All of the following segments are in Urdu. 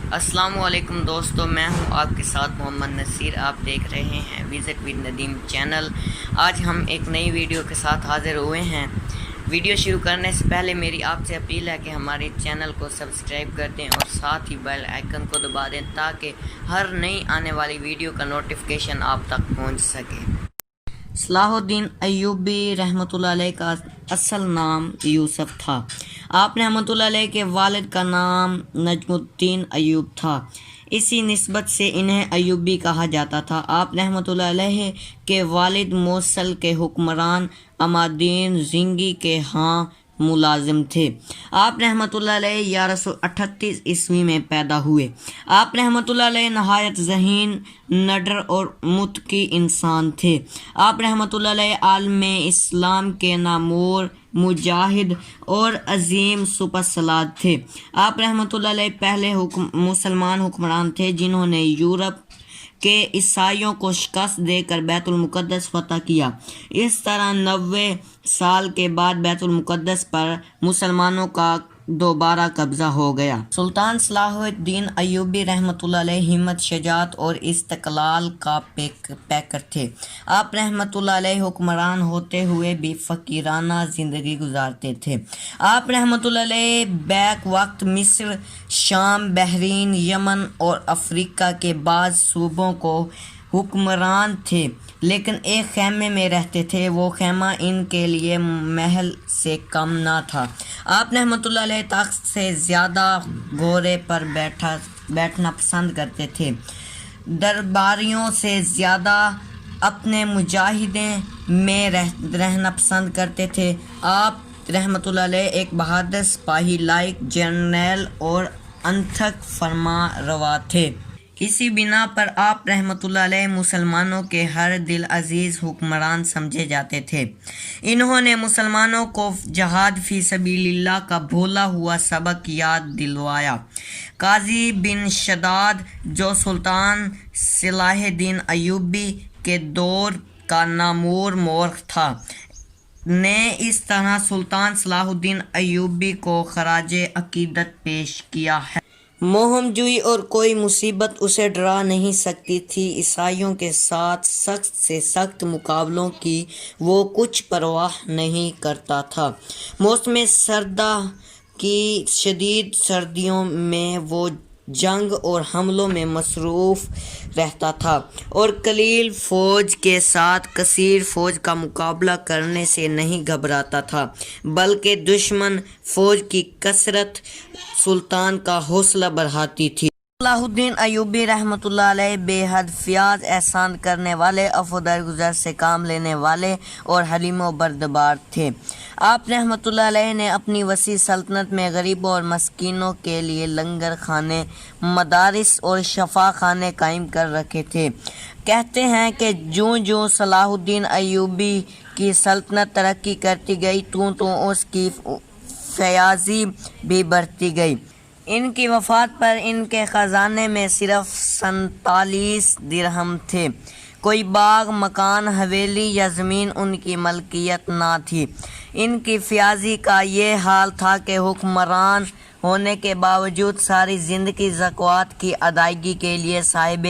السلام علیکم دوستو، میں ہوں آپ کے ساتھ محمد نصیر۔ آپ دیکھ رہے ہیں وزٹ ود ندیم چینل۔ آج ہم ایک نئی ویڈیو کے ساتھ حاضر ہوئے ہیں۔ ویڈیو شروع کرنے سے پہلے میری آپ سے اپیل ہے کہ ہمارے چینل کو سبسکرائب کر دیں اور ساتھ ہی بیل آئیکن کو دبا دیں تاکہ ہر نئی آنے والی ویڈیو کا نوٹیفیکیشن آپ تک پہنچ سکے۔ صلاح الدین ایوبی رحمۃ اللہ علیہ کا اصل نام یوسف تھا۔ آپ رحمۃ اللہ علیہ کے والد کا نام نجم الدین ایوب تھا، اسی نسبت سے انہیں ایوبی کہا جاتا تھا۔ آپ رحمۃ اللہ علیہ کے والد موصل کے حکمران عمادالدین زنگی کے ہاں ملازم تھے۔ آپ رحمۃ اللہ علیہ 1138 عیسوی میں پیدا ہوئے۔ آپ رحمۃ اللہ علیہ نہایت ذہین، نڈر اور متقی انسان تھے۔ آپ رحمۃ اللہ علیہ عالم اسلام کے نامور، مجاہد اور عظیم سپہ سالار تھے۔ آپ رحمۃ اللہ علیہ پہلے مسلمان حکمران تھے جنہوں نے یورپ کے عیسائیوں کو شکست دے کر بیت المقدس فتح کیا۔ اس طرح 90 سال کے بعد بیت المقدس پر مسلمانوں کا دوبارہ قبضہ ہو گیا۔ سلطان صلاح الدین ایوبی رحمۃ اللہ علیہ ہمت، شجاعت اور استقلال کا پیکر تھے۔ آپ رحمۃ اللہ علیہ حکمران ہوتے ہوئے بھی فقیرانہ زندگی گزارتے تھے۔ آپ رحمۃ اللہ علیہ بیک وقت مصر، شام، بحرین، یمن اور افریقہ کے بعض صوبوں کو حکمران تھے، لیکن ایک خیمے میں رہتے تھے۔ وہ خیمہ ان کے لیے محل سے کم نہ تھا۔ آپ رحمۃ اللہ علیہ تخت سے زیادہ گھوڑے پر بیٹھنا پسند کرتے تھے، درباریوں سے زیادہ اپنے مجاہدے میں رہنا پسند کرتے تھے۔ آپ رحمۃ اللہ علیہ ایک بہادر سپاہی، لائق جرنیل اور انتھک فرما روا تھے۔ اسی بنا پر آپ رحمۃ اللہ علیہ مسلمانوں کے ہر دل عزیز حکمران سمجھے جاتے تھے۔ انہوں نے مسلمانوں کو جہاد فی سبیل اللہ کا بھولا ہوا سبق یاد دلوایا۔ قاضی بن شداد، جو سلطان صلاح الدین ایوبی کے دور کا نامور مورخ تھا، نے اس طرح سلطان صلاح الدین ایوبی کو خراج عقیدت پیش کیا ہے۔ مہم جوئی اور کوئی مصیبت اسے ڈرا نہیں سکتی تھی۔ عیسائیوں کے ساتھ سخت سے سخت مقابلوں کی وہ کچھ پرواہ نہیں کرتا تھا۔ موسم سردا کی شدید سردیوں میں وہ جنگ اور حملوں میں مصروف رہتا تھا اور قلیل فوج کے ساتھ کثیر فوج کا مقابلہ کرنے سے نہیں گھبراتا تھا، بلکہ دشمن فوج کی کثرت سلطان کا حوصلہ بڑھاتی تھی۔ صلاح الدین ایوبی رحمۃ اللہ علیہ بے حد فیاض، احسان کرنے والے، عفو درگزر سے کام لینے والے اور حلیم و بردبار تھے۔ آپ رحمۃ اللہ علیہ نے اپنی وسیع سلطنت میں غریبوں اور مسکینوں کے لیے لنگر خانے، مدارس اور شفا خانے قائم کر رکھے تھے۔ کہتے ہیں کہ جوں جوں صلاح الدین ایوبی کی سلطنت ترقی کرتی گئی تو اس کی فیاضی بھی بڑھتی گئی۔ ان کی وفات پر ان کے خزانے میں صرف 47 درہم تھے۔ کوئی باغ، مکان، حویلی یا زمین ان کی ملکیت نہ تھی۔ ان کی فیاضی کا یہ حال تھا کہ حکمران ہونے کے باوجود ساری زندگی زکوٰۃ کی ادائیگی کے لیے صاحب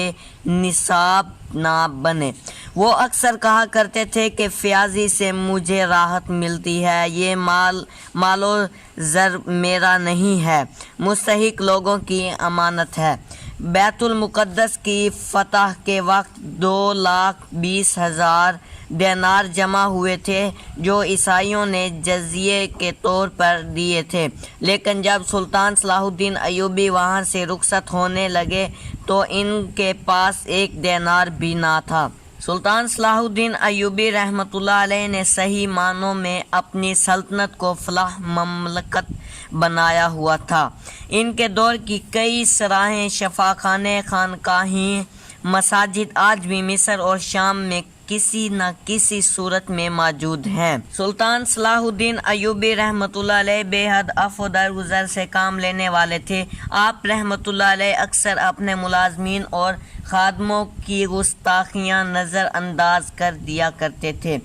نصاب نہ بنے۔ وہ اکثر کہا کرتے تھے کہ فیاضی سے مجھے راحت ملتی ہے، یہ مال و زر میرا نہیں ہے، مستحق لوگوں کی امانت ہے۔ بیت المقدس کی فتح کے وقت 2,20,000 دینار جمع ہوئے تھے جو عیسائیوں نے جزیے کے طور پر دیے تھے، لیکن جب سلطان صلاح الدین ایوبی وہاں سے رخصت ہونے لگے تو ان کے پاس 1 دینار بھی نہ تھا۔ سلطان صلاح الدین ایوبی رحمۃ اللہ علیہ نے صحیح معنوں میں اپنی سلطنت کو فلاح مملکت بنایا ہوا تھا۔ ان کے دور کی کئی سراہیں، شفا خانے، خانقاہیں، مساجد آج بھی مصر اور شام میں کسی نہ کسی صورت میں موجود ہیں۔ سلطان صلاح الدین ایوبی رحمۃ اللہ علیہ بے حد عفو درگزر سے کام لینے والے تھے۔ آپ رحمۃ اللہ علیہ اکثر اپنے ملازمین اور خادموں کی گستاخیاں نظر انداز کر دیا کرتے تھے،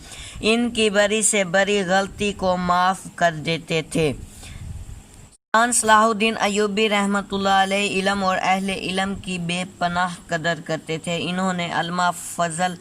ان کی بڑی سے بڑی غلطی کو معاف کر دیتے تھے۔ سلطان صلاح الدین ایوبی رحمۃ اللہ علیہ علم اور اہل علم کی بے پناہ قدر کرتے تھے۔ انہوں نے علامہ فضل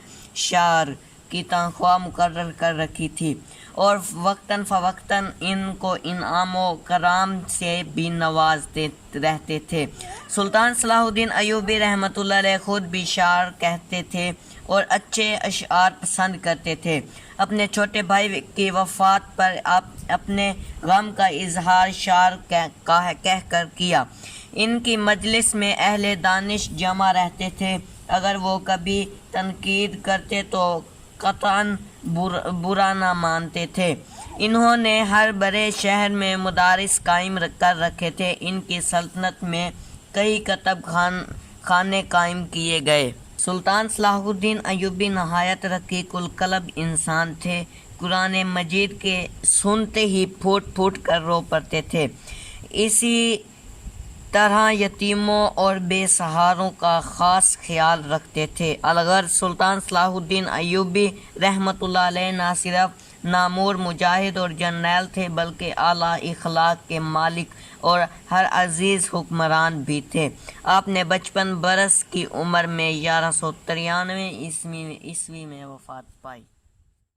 شاعر کی تنخواہ مقرر کر رکھی تھی اور وقتاً فوقتاً ان کو انعام و کرام سے بھی نوازتے رہتے تھے۔ سلطان صلاح الدین ایوبی رحمۃ اللہ علیہ خود بھی شاعر کہتے تھے اور اچھے اشعار پسند کرتے تھے۔ اپنے چھوٹے بھائی کی وفات پر اپنے غم کا اظہار شعر کہہ کر کیا۔ ان کی مجلس میں اہل دانش جمع رہتے تھے۔ اگر وہ کبھی تنقید کرتے تو قطعاً برا نہ مانتے تھے۔ انہوں نے ہر بڑے شہر میں مدارس قائم کر رکھے تھے۔ ان کی سلطنت میں کئی کتب خانے قائم کیے گئے۔ سلطان صلاح الدین ایوبی نہایت رقیق القلب انسان تھے۔ قرآن مجید کے سنتے ہی پھوٹ پھوٹ کر رو پڑتے تھے۔ اسی طرح یتیموں اور بے سہاروں کا خاص خیال رکھتے تھے۔ الغرض سلطان صلاح الدین ایوبی رحمۃ اللہ علیہ نہ صرف نامور مجاہد اور جرنیل تھے بلکہ اعلیٰ اخلاق کے مالک اور ہر عزیز حکمران بھی تھے۔ آپ نے 55 برس کی عمر میں 1193 عیسوی میں وفات پائی۔